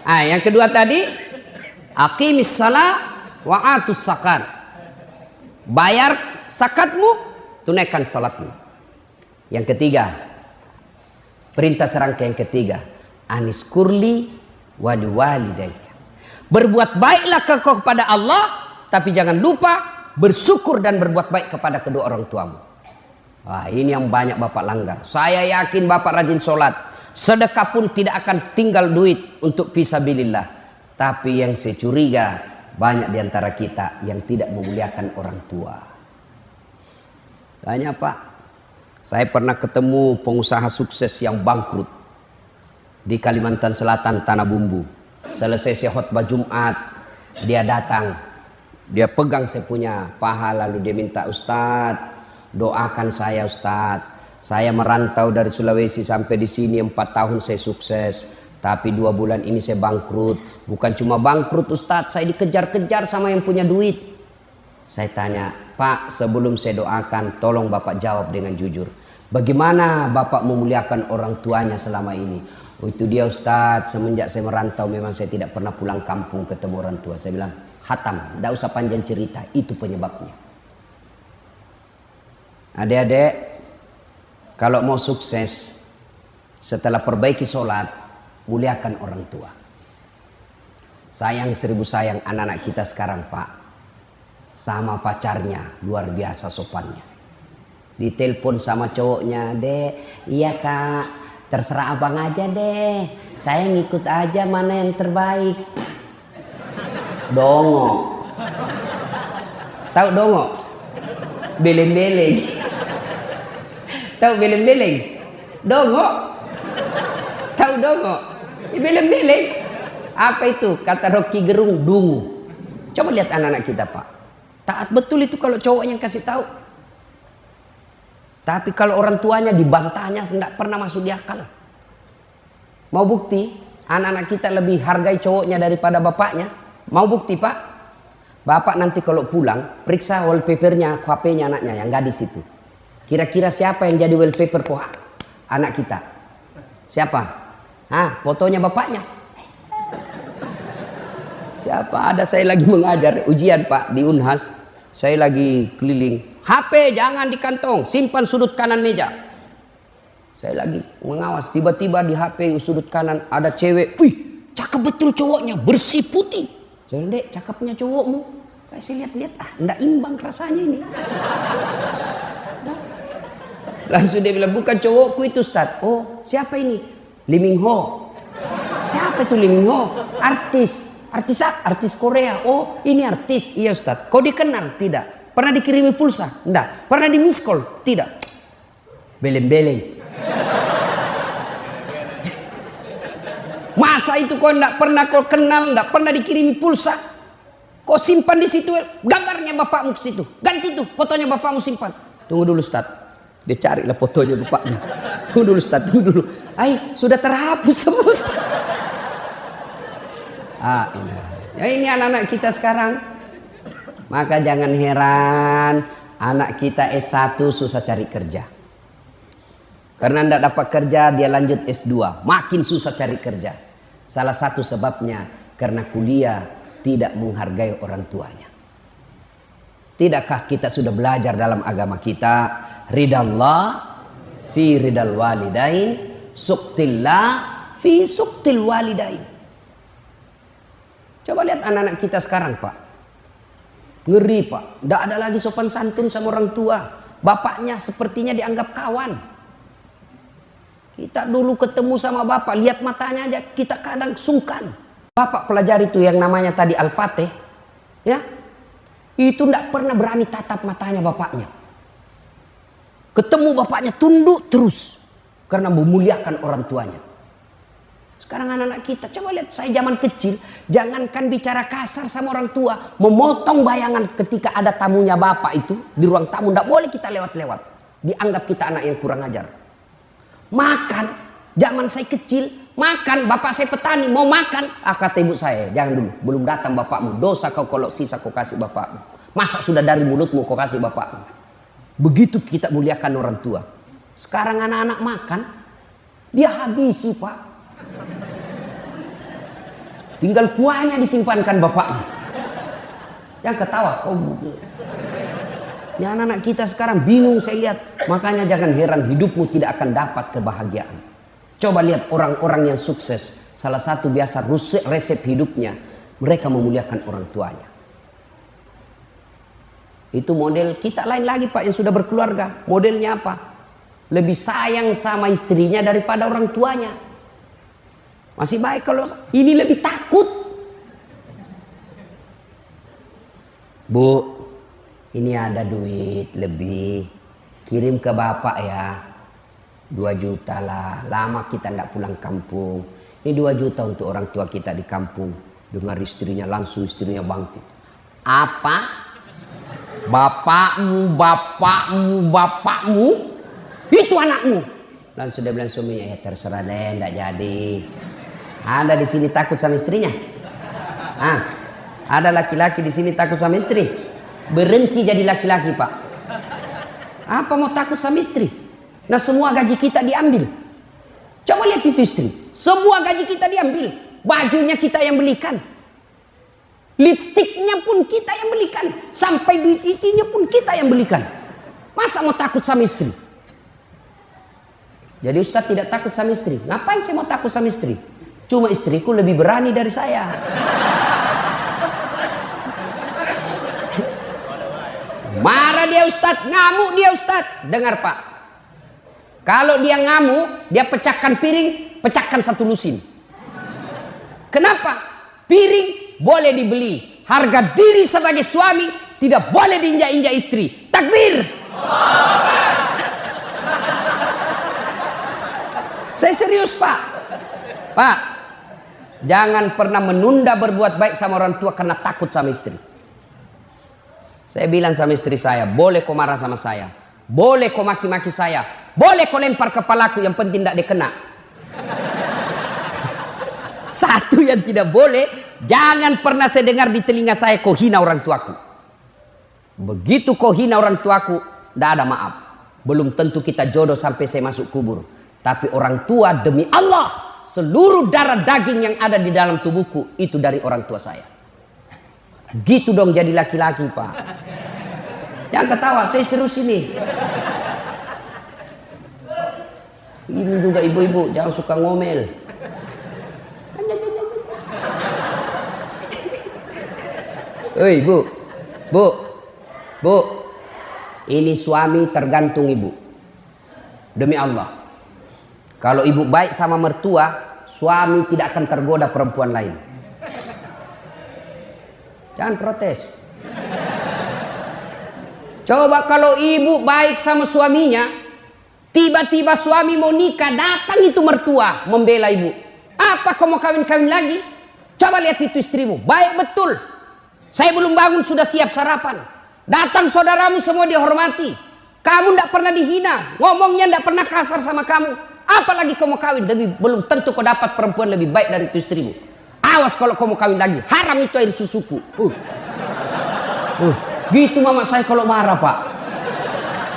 Yang kedua tadi, aqimis shalah wa atus zakat. Bayar zakatmu, tunaikan salatmu. Yang ketiga, perintah serangka yang ketiga, anis kurli wali walidaika. Berbuat baiklah kepada Allah, tapi jangan lupa bersyukur dan berbuat baik kepada kedua orang tuamu. Wah, ini yang banyak bapak langgar. Saya yakin bapak rajin sholat, sedekah pun tidak akan tinggal duit untuk fisabilillah. Tapi yang saya curiga, banyak diantara kita yang tidak memuliakan orang tua. Tanya Pak, saya pernah ketemu pengusaha sukses yang bangkrut di Kalimantan Selatan, Tanah Bumbu. Selesai saya khutbah Jumat, dia datang, dia pegang saya punya paha, lalu dia minta, Ustadz, doakan saya Ustadz. Saya merantau dari Sulawesi sampai di sini 4 tahun saya sukses, tapi 2 bulan ini saya bangkrut. Bukan cuma bangkrut Ustadz, saya dikejar-kejar sama yang punya duit. Saya tanya, Pak, sebelum saya doakan, tolong Bapak jawab dengan jujur. Bagaimana Bapak memuliakan orang tuanya selama ini? Oh, itu dia Ustadz, semenjak saya merantau memang saya tidak pernah pulang kampung ketemu orang tua. Saya bilang, hatam, tidak usah panjang cerita, itu penyebabnya. Adik-adik, kalau mau sukses, setelah perbaiki sholat, muliakan orang tua. Sayang 1000 sayang anak-anak kita sekarang Pak, sama pacarnya luar biasa sopannya. Ditelepon sama cowoknya, Dek, iya Kak, terserah abang aja deh, saya ngikut aja mana yang terbaik. Dongo. Tahu dongo? Beleng-beleng. Tahu beleng-beleng? Dongo. Tahu dongo? Ya, beleng-beleng. Apa itu? Kata Rocky Gerung, dungu. Coba lihat anak-anak kita Pak. Taat betul itu kalau cowoknya yang kasih tahu. Tapi kalau orang tuanya dibantahnya tidak pernah masuk di akal. Mau bukti? Anak-anak kita lebih hargai cowoknya daripada bapaknya. Mau bukti Pak? Bapak nanti kalau pulang periksa wallpapernya, HP-nya anaknya yang gadis itu. Kira-kira siapa yang jadi wallpaper anak kita? Siapa? Fotonya bapaknya. Siapa? Ada saya lagi mengajar ujian Pak di Unhas. Saya lagi keliling. HP jangan di kantong, simpan sudut kanan meja. Saya lagi mengawas, tiba-tiba di HP sudut kanan ada cewek. Wih, cakep betul cowoknya, bersih putih. Saya bilang, Dek, cakepnya cowokmu. Saya lihat-lihat, enggak imbang rasanya ini. Langsung dia bilang, bukan cowokku itu Ustaz. Oh, siapa ini? Lee Min Ho. Siapa itu Lee Min Ho? Artis Korea. Oh, ini artis. Iya Ustaz. Kau dikenal? Tidak. Pernah dikirimi pulsa? Enggak. Pernah di miss call? Tidak. Beleng-beleng. Masa itu kau enggak pernah kau kenal, enggak pernah dikirimi pulsa? Kau simpan di situ gambarnya bapakmu ke situ. Ganti tuh fotonya bapakmu simpan. Tunggu dulu Ustaz. Dia carilah fotonya bapaknya. Tunggu dulu Ustaz, tunggu dulu. Sudah terhapus semua Ustaz. Ini anak-anak kita sekarang. Maka jangan heran anak kita S1 susah cari kerja. Karena tidak dapat kerja dia lanjut S2. Makin susah cari kerja. Salah satu sebabnya karena kuliah tidak menghargai orang tuanya. Tidakkah kita sudah belajar dalam agama kita? Ridallah fi ridal walidain, suktillah fi suktil walidain. Coba lihat anak-anak kita sekarang Pak. Ngeri Pak, tidak ada lagi sopan santun sama orang tua. Bapaknya sepertinya dianggap kawan. Kita dulu ketemu sama bapak, lihat matanya aja kita kadang sungkan. Bapak pelajari itu yang namanya tadi Al-Fatih, ya, itu tidak pernah berani tatap matanya bapaknya. Ketemu bapaknya tunduk terus karena memuliakan orang tuanya. Sekarang anak-anak kita, coba lihat saya zaman kecil, jangankan bicara kasar sama orang tua, memotong bayangan ketika ada tamunya bapak itu di ruang tamu, tidak boleh kita lewat-lewat. Dianggap kita anak yang kurang ajar. Makan, zaman saya kecil, makan, bapak saya petani, mau makan, kata ibu saya, jangan dulu, belum datang bapakmu, dosa kau kalau sisa kau kasih bapakmu. Masa sudah dari mulutmu kau kasih bapakmu. Begitu kita muliakan orang tua. Sekarang anak-anak makan, dia habisi Pak. tinggal kuahnya disimpankan bapaknya. Yang ketawa, oh, ini anak-anak kita sekarang bingung saya lihat. Makanya jangan heran hidupmu tidak akan dapat kebahagiaan. Coba lihat orang-orang yang sukses. Salah satu biasa resep hidupnya, mereka memuliakan orang tuanya. Itu model kita. Lain lagi Pak yang sudah berkeluarga. Modelnya apa? Lebih sayang sama istrinya daripada orang tuanya. Masih baik kalau ini lebih takut. Bu, ini ada duit lebih, kirim ke bapak ya, 2 juta lah. Lama kita tidak pulang kampung. Ini 2 juta untuk orang tua kita di kampung. Dengar istrinya, langsung istrinya bangkit. Apa? Bapakmu, itu anakmu. Langsung dia bilang suaminya, ya terserah deh, tidak jadi. Ada di sini takut sama istrinya? Ada laki-laki di sini takut sama istri? Berhenti jadi laki-laki Pak. Apa mau takut sama istri? Nah semua gaji kita diambil. Coba lihat itu istri. Semua gaji kita diambil. Bajunya kita yang belikan. Lipstiknya pun kita yang belikan. Sampai duit itinya pun kita yang belikan. Masa mau takut sama istri? Jadi Ustadz tidak takut sama istri. Ngapain saya mau takut sama istri? Cuma istriku lebih berani dari saya. Marah dia Ustadz, ngamuk dia Ustadz. Dengar Pak, kalau dia ngamuk, dia pecahkan piring, pecahkan 1 lusin. Kenapa? Piring boleh dibeli, harga diri sebagai suami tidak boleh diinjak-injak istri. Takbir. Saya serius Pak. Pak, jangan pernah menunda berbuat baik sama orang tua karena takut sama istri. Saya bilang sama istri saya, boleh kau marah sama saya, boleh kau maki-maki saya, boleh kau lempar kepalaku, yang penting tidak dikena. Satu yang tidak boleh, jangan pernah saya dengar di telinga saya kau hina orang tuaku. Begitu kau hina orang tuaku, tidak ada maaf. Belum tentu kita jodoh sampai saya masuk kubur. Tapi orang tua demi Allah, seluruh darah daging yang ada di dalam tubuhku itu dari orang tua saya. Gitu dong jadi laki-laki Pak. Jangan ketawa, saya serius ini. Ini juga ibu-ibu, jangan suka ngomel. Hei bu, ini suami tergantung ibu. Demi Allah, kalau ibu baik sama mertua, suami tidak akan tergoda perempuan lain. Jangan protes. Coba kalau ibu baik sama suaminya, tiba-tiba suami mau nikah, datang itu mertua membela ibu. Apa kau mau kawin-kawin lagi? Coba lihat itu istrimu, baik betul. Saya belum bangun sudah siap sarapan. Datang saudaramu semua dihormati. Kamu tidak pernah dihina, ngomongnya tidak pernah kasar sama kamu. Apalagi kau mau kawin, belum tentu kau dapat perempuan lebih baik dari itu istrimu. Awas kalau kau mau kawin lagi, haram itu air susuku. Gitu mama saya kalau marah Pak.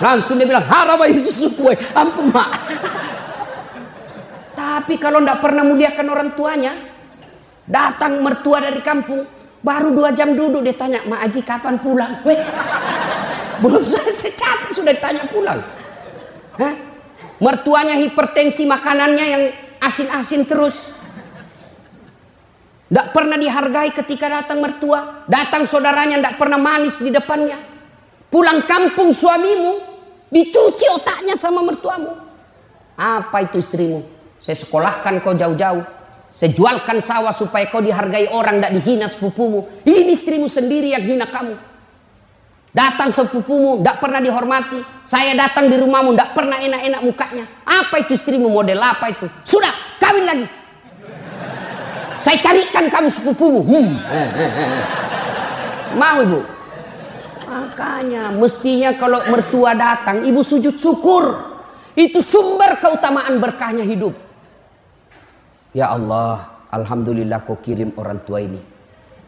Langsung dia bilang haram air susuku. Ampun Mak. Tapi kalau tidak pernah muliakan orang tuanya, datang mertua dari kampung, baru 2 jam duduk dia tanya, Mak Haji kapan pulang? Belum selesai capek sudah ditanya pulang. Mertuanya hipertensi, makanannya yang asin-asin terus. Tidak pernah dihargai ketika datang mertua. Datang saudaranya tidak pernah manis di depannya. Pulang kampung suamimu dicuci otaknya sama mertuamu. Apa itu istrimu? Saya sekolahkan kau jauh-jauh. Saya jualkan sawah supaya kau dihargai orang, tidak dihina sepupumu. Ini istrimu sendiri yang hina kamu. Datang sepupumu tidak pernah dihormati. Saya datang di rumahmu tidak pernah enak-enak mukanya. Apa itu istrimu, model apa itu? Sudah, kawin lagi. Saya carikan kamu sepupumu. Mau ibu? Makanya mestinya kalau mertua datang, ibu sujud syukur. Itu sumber keutamaan berkahnya hidup. Ya Allah, alhamdulillah kau kirim orang tua ini.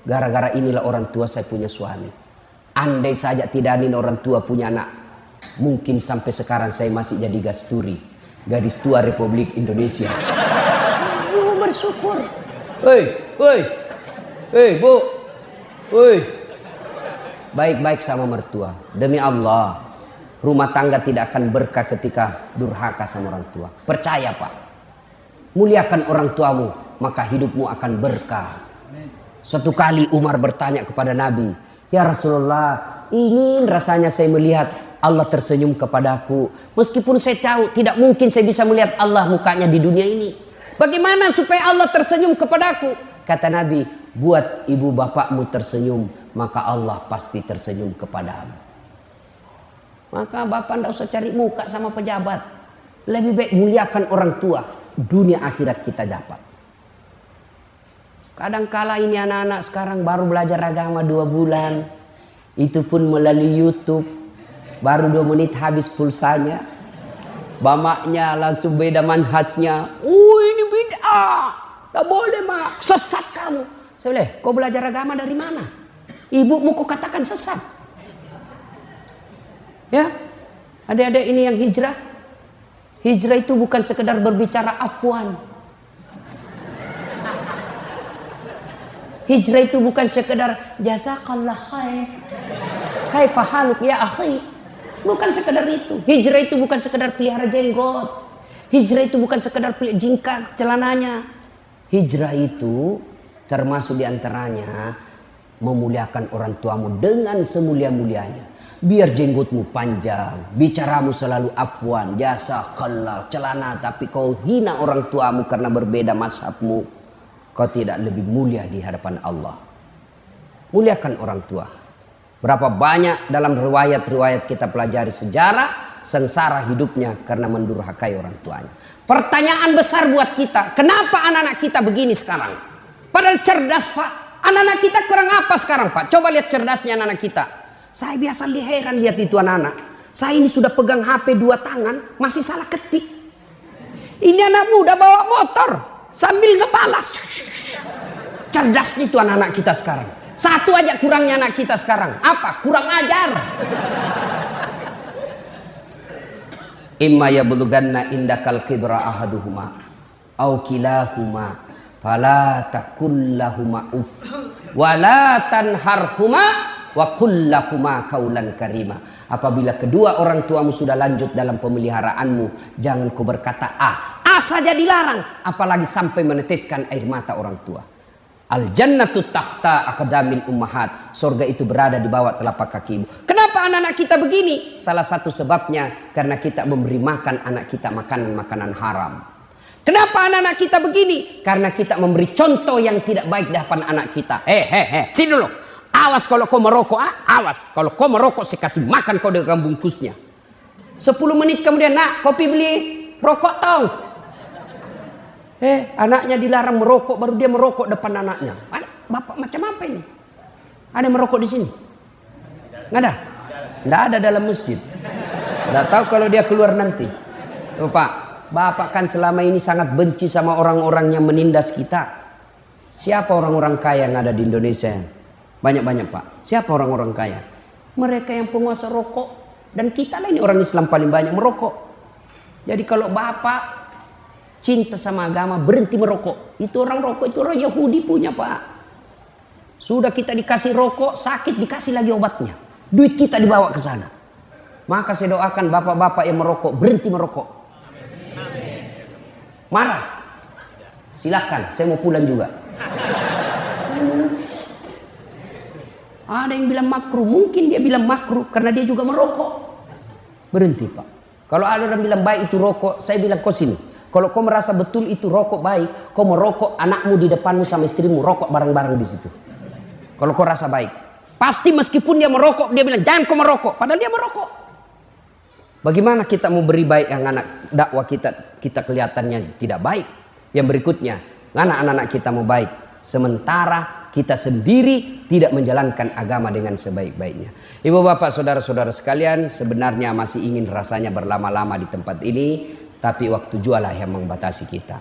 Gara-gara inilah orang tua saya punya suami. Andai saja tidak ada orang tua punya anak, mungkin sampai sekarang saya masih jadi gasturi, gadis tua Republik Indonesia. Bersyukur. Hei, Bu, woi, baik-baik sama mertua. Demi Allah, rumah tangga tidak akan berkah ketika durhaka sama orang tua. Percaya Pak, muliakan orang tuamu, maka hidupmu akan berkah. Suatu kali Umar bertanya kepada Nabi, ya Rasulullah, ingin rasanya saya melihat Allah tersenyum kepadaku. Meskipun saya tahu tidak mungkin saya bisa melihat Allah mukanya di dunia ini. Bagaimana supaya Allah tersenyum kepadaku? Kata Nabi, buat ibu bapakmu tersenyum, maka Allah pasti tersenyum kepadamu. Maka bapak tidak usah cari muka sama pejabat. Lebih baik muliakan orang tua. Dunia akhirat kita dapat. Kadangkala ini anak-anak sekarang baru belajar agama 2 bulan. Itu pun melalui YouTube. Baru 2 menit habis pulsanya. Bamaknya langsung beda manhajnya. Ini bid'ah. Tak boleh mak. Sesat kamu. Saya bilang, kau belajar agama dari mana? Ibumu kau katakan sesat. Ya, adik-adik ini yang hijrah. Hijrah itu bukan sekedar berbicara afwan. Hijrah itu bukan sekedar jazakallah khair. Kaifa haluk ya akhi. Bukan sekedar itu. Hijrah itu bukan sekedar pelihara jenggot. Hijrah itu bukan sekedar jingkar celananya. Hijrah itu termasuk diantaranya memuliakan orang tuamu dengan semulia-mulianya. Biar jenggotmu panjang, bicaramu selalu afwan, jazakallah, celana, tapi kau hina orang tuamu karena berbeda mazhabmu. Kau tidak lebih mulia di hadapan Allah. Muliakan orang tua. Berapa banyak dalam riwayat-riwayat kita pelajari sejarah sengsara hidupnya karena mendurhakai orang tuanya. Pertanyaan besar buat kita, kenapa anak-anak kita begini sekarang? Padahal cerdas Pak. Anak-anak kita kurang apa sekarang Pak? Coba lihat cerdasnya anak-anak kita. Saya biasa heran lihat itu anak-anak. Saya ini sudah pegang HP 2 tangan masih salah ketik. Ini anak muda bawa motor sambil ngebalas. Cerdasnya itu anak-anak kita sekarang. Satu aja kurangnya anak kita sekarang. Apa? Kurang ajar. Imma yablughanna indakal kibra ahaduhuma au kilahuma fala taqul lahumā uff wa la tanharhuma wa qul lahumā qaulan karima. Apabila kedua orang tuamu sudah lanjut dalam pemeliharaanmu, jangan kau berkata A saja dilarang, apalagi sampai meneteskan air mata orang tua. Al jannatu tahta aqdamil ummahat. Surga itu berada di bawah telapak kaki ibu. Kenapa anak-anak kita begini? Salah satu sebabnya karena kita memberi makan anak kita makanan-makanan haram. Kenapa anak-anak kita begini? Karena kita memberi contoh yang tidak baik di hadapan anak kita. Sini dulu. Awas kalau kau merokok, awas. Kalau kau merokok saya kasih makan kau dengan bungkusnya. 10 menit kemudian, nak kopi beli rokok tong. Anaknya dilarang merokok, baru dia merokok depan anaknya. Bapak macam apa ini? Ada yang merokok di sini? Nggak ada? Nggak ada dalam masjid. Nggak tahu kalau dia keluar nanti. Bapak kan selama ini sangat benci sama orang-orang yang menindas kita. Siapa orang-orang kaya yang ada di Indonesia? Banyak-banyak Pak. Siapa orang-orang kaya? Mereka yang penguasa rokok. Dan kita lah ini orang Islam paling banyak merokok. Jadi kalau Bapak cinta sama agama, berhenti merokok. Itu orang rokok, itu orang Yahudi punya Pak. Sudah kita dikasih rokok, sakit dikasih lagi obatnya. Duit kita dibawa ke sana. Maka saya doakan bapak-bapak yang merokok, berhenti merokok. Marah? Silakan, saya mau pulang juga. Ada yang bilang makruh, mungkin dia bilang makruh karena dia juga merokok. Berhenti Pak. Kalau ada orang bilang baik itu rokok, saya bilang kau sini. Kalau kau merasa betul itu rokok baik, kau merokok anakmu di depanmu sama istrimu, rokok bareng-bareng di situ. Kalau kau rasa baik, pasti meskipun dia merokok, dia bilang jangan kau merokok, padahal dia merokok. Bagaimana kita mau beri baik yang anak dakwah kita kelihatannya tidak baik? Yang berikutnya, anak-anak kita mau baik, sementara kita sendiri tidak menjalankan agama dengan sebaik-baiknya. Ibu bapak saudara-saudara sekalian, sebenarnya masih ingin rasanya berlama-lama di tempat ini. Tapi waktu jualah yang membatasi kita.